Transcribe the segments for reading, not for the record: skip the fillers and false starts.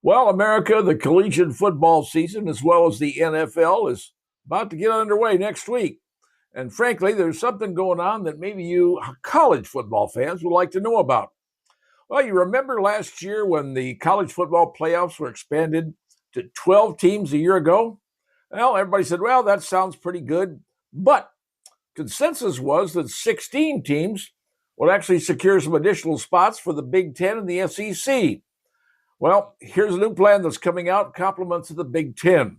Well, America, the collegiate football season, as well as the NFL, is about to get underway next week. And frankly, there's something going on that maybe you college football fans would like to know about. Well, you remember last year when the college football playoffs were expanded to 12 teams a year ago? Well, everybody said, well, that sounds pretty good. But consensus was that 16 teams would actually secure some additional spots for the Big 10 and the SEC. Well, here's a new plan that's coming out, compliments of the Big 10.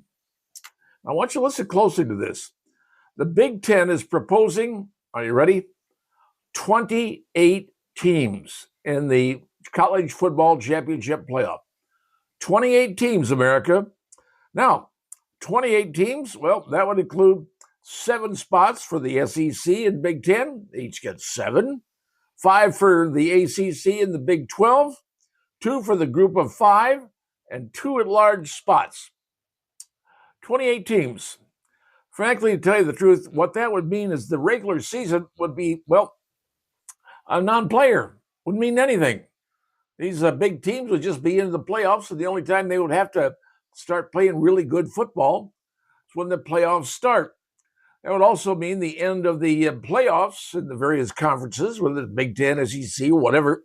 I want you to listen closely to this. The Big 10 is proposing, are you ready? 28 teams in the college football championship playoff. 28 teams, America. Now, 28 teams, well, that would include 7 spots for the SEC and Big 10. They each get 7. 5 for the ACC and the Big 12. 2 for the group of 5, and 2 at-large spots. 28 teams. Frankly, to tell you the truth, what that would mean is the regular season would be, well, a non-player. Wouldn't mean anything. These big teams would just be into the playoffs, and the only time they would have to start playing really good football is when the playoffs start. That would also mean the end of the playoffs in the various conferences, whether it's Big 10, SEC, whatever.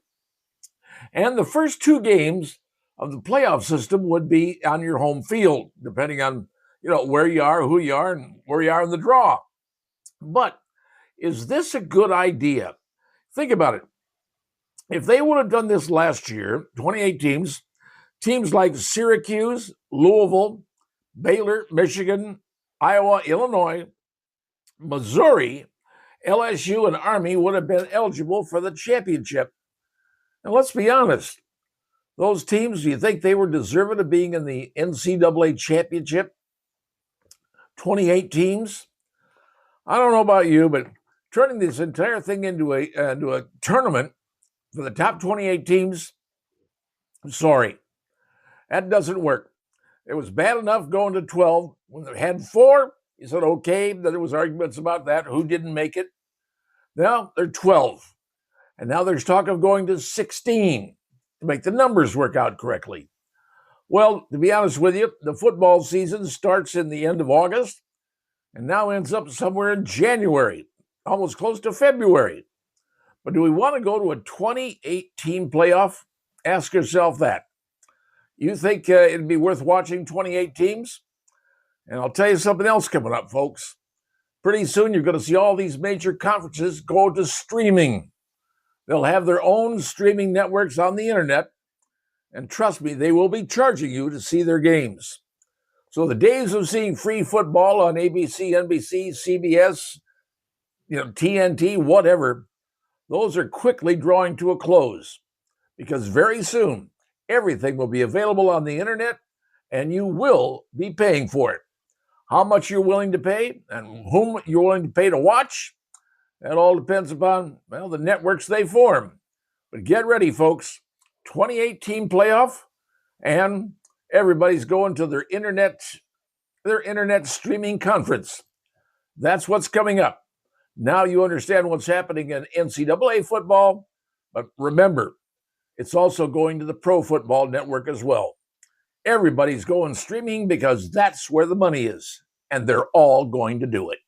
And the first 2 games of the playoff system would be on your home field, depending on, where you are, who you are, and where you are in the draw. But is this a good idea? Think about it. If they would have done this last year, 28 teams like Syracuse, Louisville, Baylor, Michigan, Iowa, Illinois, Missouri, LSU, and Army would have been eligible for the championship. Now, let's be honest. Those teams, do you think they were deserving of being in the NCAA championship? 28 teams? I don't know about you, but turning this entire thing into a tournament for the top 28 teams, I'm sorry. That doesn't work. It was bad enough going to 12. When they had 4, you said, okay, that there was arguments about that, who didn't make it. Now they're 12. And now there's talk of going to 16 to make the numbers work out correctly. Well, to be honest with you, the football season starts in the end of August and now ends up somewhere in January, almost close to February. But do we want to go to a 28-team playoff? Ask yourself that. You think it'd be worth watching 28 teams? And I'll tell you something else coming up, folks. Pretty soon you're going to see all these major conferences go to streaming. They'll have their own streaming networks on the internet, and trust me, they will be charging you to see their games. So the days of seeing free football on ABC, NBC, CBS, TNT, whatever, those are quickly drawing to a close because very soon everything will be available on the internet and you will be paying for it. How much you're willing to pay and whom you're willing to pay to watch, that all depends upon, the networks they form. But get ready, folks. 28-team playoff, and everybody's going to their internet streaming conference. That's what's coming up. Now you understand what's happening in NCAA football, but remember, it's also going to the Pro Football Network as well. Everybody's going streaming because that's where the money is, and they're all going to do it.